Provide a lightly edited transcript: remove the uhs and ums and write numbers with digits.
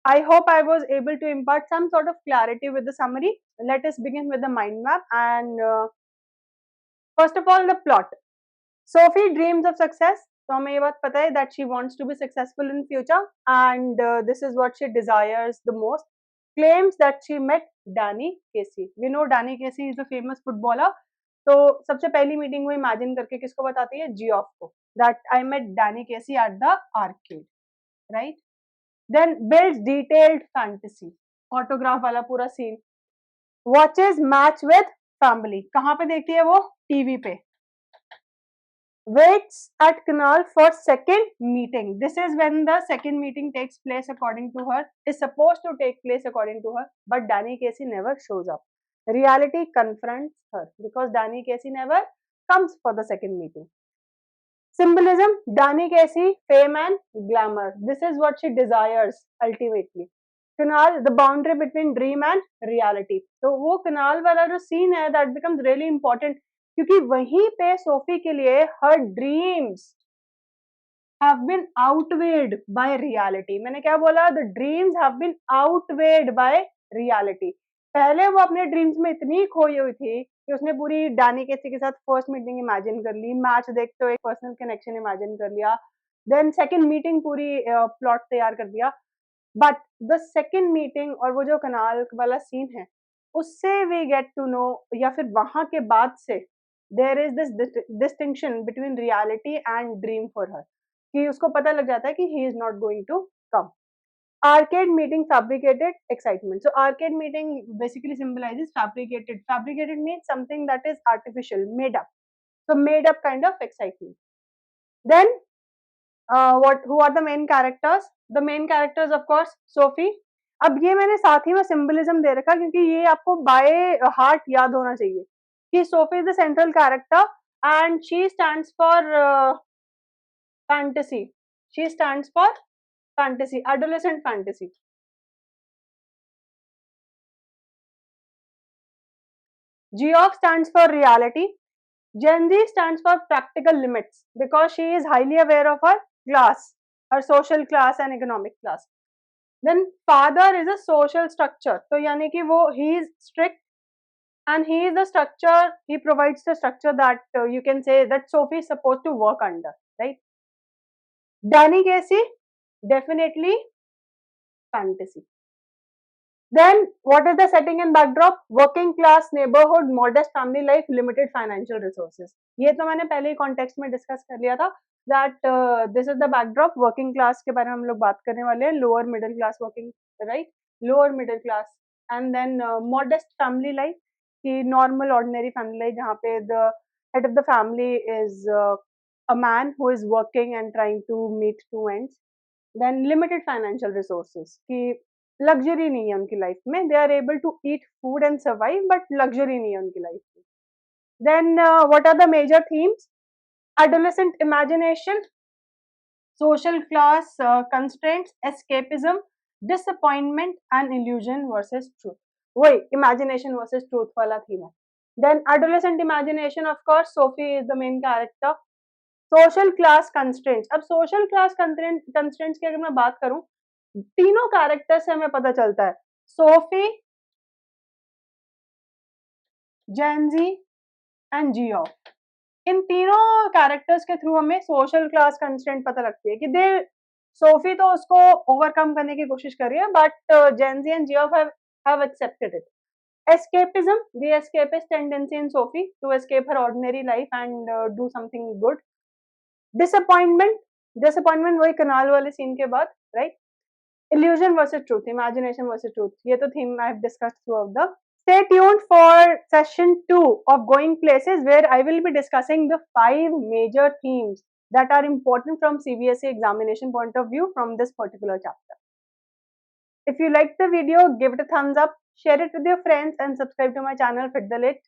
I hope I was able to impart some sort of clarity with the summary. Let us begin with the mind map. And first of all, the plot. Sophie dreams of success. तो हमें ये बात पता है that she wants to be successful in future, and this is what she desires the most. Claims that she met Danny Casey. We know Danny Casey is a famous footballer. तो सबसे पहली meeting वो imagine करके किसको बताती है? Geoff को. That I met Danny Casey at the arcade, right? Then builds detailed fantasy. Autograph वाला पूरा scene. Watches match with family. कहाँ पे देखती है वो? टीवी पे. Waits at canal for second meeting. This is when the second meeting takes place according to her, is supposed to take place according to her, but Danny Casey never shows up. Reality confronts her because Danny Casey never comes for the second meeting. Symbolism, Danny Casey, fame and glamour. This is what she desires ultimately. Canal, the boundary between dream and reality. तो वो canal वाला जो scene है, that becomes really important क्योंकि वहीं पे Sophie के लिए her dreams have been outweighed by reality. मैंने क्या बोला? The dreams have been outweighed by reality. पहले वो अपने ड्रीम्स में इतनी खोई हुई थी कि उसने पूरी डैनी केसी के साथ फर्स्ट मीटिंग इमेजिन कर ली, मैच देखते हुए एक पर्सनल कनेक्शन इमेजिन कर लिया, देन सेकंड मीटिंग पूरी प्लॉट तैयार कर दिया. बट द सेकंड मीटिंग और वो जो कनाल वाला सीन है, उससे वी गेट टू नो, या फिर वहां के बाद से there is this distinction between reality and dream for her, कि उसको पता लग जाता है कि he is not going to come. Arcade meeting fabricated excitement. So arcade meeting basically symbolizes fabricated. Fabricated means something that is artificial, made up. So made up kind of excitement. Then who are the main characters? The main characters of course Sophie. अब ये मैंने साथ ही में symbolism दे रखा क्योंकि ये आपको by heart याद होना चाहिए कि Sophie is the central character and she stands for fantasy. She stands for fantasy, adolescent fantasy. Geoff stands for reality. Gen Z stands for practical limits because she is highly aware of her class, her social class and economic class. Then father is a social structure. So यानी कि वो he is strict and he is the structure, he provides the structure that you can say that Sophie is supposed to work under, right? Danny Casey, definitely fantasy. Then what is the setting and backdrop? Working class neighborhood, modest family life, limited financial resources. ये तो मैंने पहले ही context में discuss कर लिया था that this is the backdrop. Working class के बारे में हम लोग बात करने वाले हैं, lower middle class working, right? Lower middle class and then modest family life, कि normal ordinary family life जहाँ पे the head of the family is a man who is working and trying to meet two ends. Then limited financial resources, कि luxury नहीं है उनकी life में, they are able to eat food and survive but luxury नहीं है उनकी life में. Then what are the major themes? Adolescent imagination, social class constraints, escapism, disappointment and illusion versus truth. वही इमेजिनेशन वर्सेस ट्रूथ वाला theme है. Then adolescent imagination, of course Sophie is the main character. Social class constraints. अब social class constraints की अगर मैं बात करूं, तीनों कैरेक्टर से हमें पता चलता है, सोफी, जेनजी एंड जियो, इन तीनों कैरेक्टर्स के थ्रू हमें सोशल क्लास कंस्ट्रेंट पता लगती है कि दे सोफी तो उसको ओवरकम करने की कोशिश कर रही है but Gen Z and Jio have accepted it. Escapism, the escapist tendency in Sophie to escape her ordinary life and do something good. Disappointment, disappointment वही कनाल वाले सीन के बाद, right? Illusion versus truth, imagination versus truth. ये तो theme I have discussed throughout the. Stay tuned for session 2 of Going Places where I will be discussing the 5 major themes that are important from CBSE examination point of view from this particular chapter. If you liked the video, give it a thumbs up, share it with your friends and subscribe to my channel Fit the Lit.